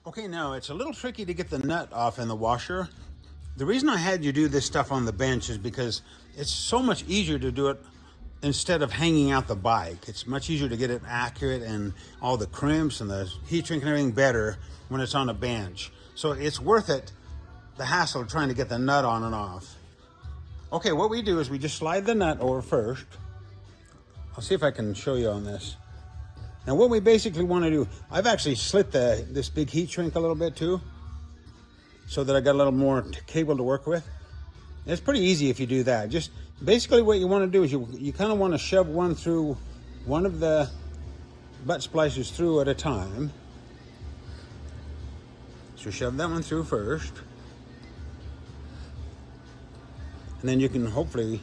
Okay, now it's a little tricky to get the nut off in the washer. The reason I had you do this stuff on the bench is because it's so much easier to do it instead of hanging out the bike. It's much easier to get it accurate and all the crimps and the heat shrink and everything better when it's on a bench. So it's worth it, the hassle of trying to get the nut on and off. Okay, what we do is we just slide the nut over first. I'll see if I can show you on this. Now what we basically want to do, I've actually slit this big heat shrink a little bit too, so that I got a little more cable to work with. It's pretty easy if you do that. Just basically what you want to do is you kind of want to shove one through one of the butt splicers through at a time. So shove that one through first. And then you can hopefully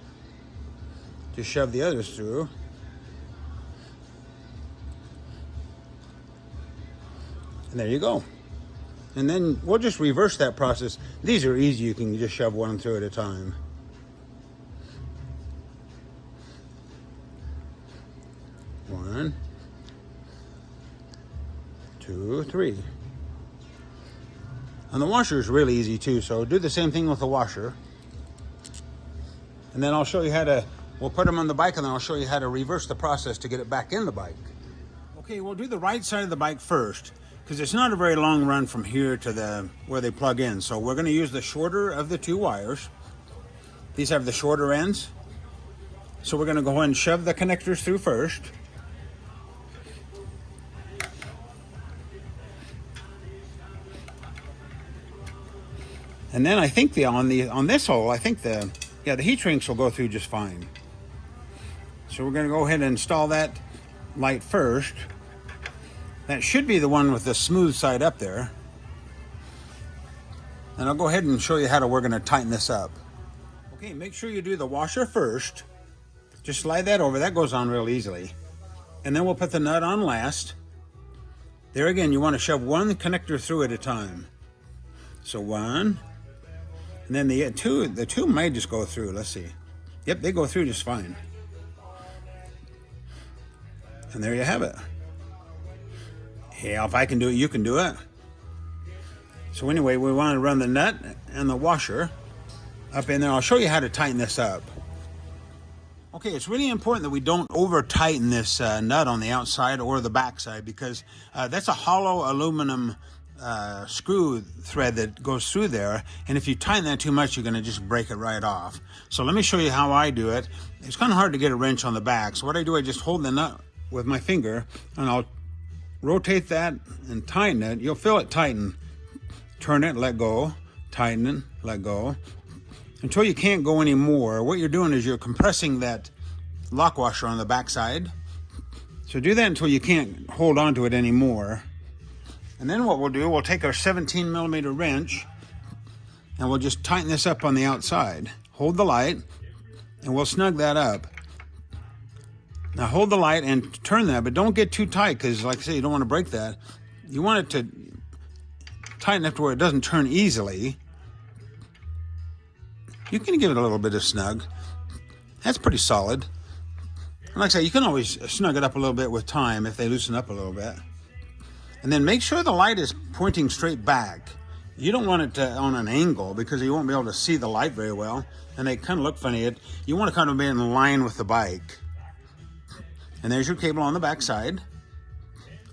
just shove the others through. And there you go. And then we'll just reverse that process. These are easy, you can just shove one through at a time. One, two, three. And the washer is really easy too, so do the same thing with the washer. And then I'll show you how to, we'll put them on the bike and then I'll show you how to reverse the process to get it back in the bike. Okay, we'll do the right side of the bike first, because it's not a very long run from here to where they plug in. So we're going to use the shorter of the two wires. These have the shorter ends. So we're going to go ahead and shove the connectors through first. And then I think on this hole, I think the heat shrinks will go through just fine. So we're going to go ahead and install that light first. That should be the one with the smooth side up there. And I'll go ahead and show you how we're going to tighten this up. Okay, make sure you do the washer first. Just slide that over. That goes on real easily. And then we'll put the nut on last. There again, you want to shove one connector through at a time. So one. And then the two might just go through. Let's see. Yep, they go through just fine. And there you have it. Yeah, if I can do it, you can do it. So anyway, we want to run the nut and the washer up in there. I'll show you how to tighten this up. Okay, it's really important that we don't over tighten this nut on the outside or the back side, because that's a hollow aluminum screw thread that goes through there, and if you tighten that too much, you're going to just break it right off. So let me show you how I do it. It's kind of hard to get a wrench on the back, so what I do, I just hold the nut with my finger and I'll rotate that and tighten it. You'll feel it tighten. Turn it, let go, tighten it, let go, until you can't go anymore. What you're doing is you're compressing that lock washer on the back side. So do that until you can't hold on to it anymore. And then what we'll do, we'll take our 17 millimeter wrench and we'll just tighten this up on the outside. Hold the light and we'll snug that up. Now hold the light and turn that, but don't get too tight, because like I say, you don't want to break that. You want it to tighten up to where it doesn't turn easily. You can give it a little bit of snug. That's pretty solid. And like I say, you can always snug it up a little bit with time if they loosen up a little bit. And then make sure the light is pointing straight back. You don't want it on an angle, because you won't be able to see the light very well, and they kind of look funny. You want to kind of be in line with the bike. And there's your cable on the back side.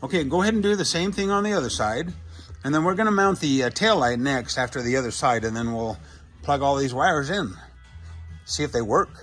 Okay, go ahead and do the same thing on the other side. And then we're going to mount the tail light next after the other side, and then we'll plug all these wires in. See if they work.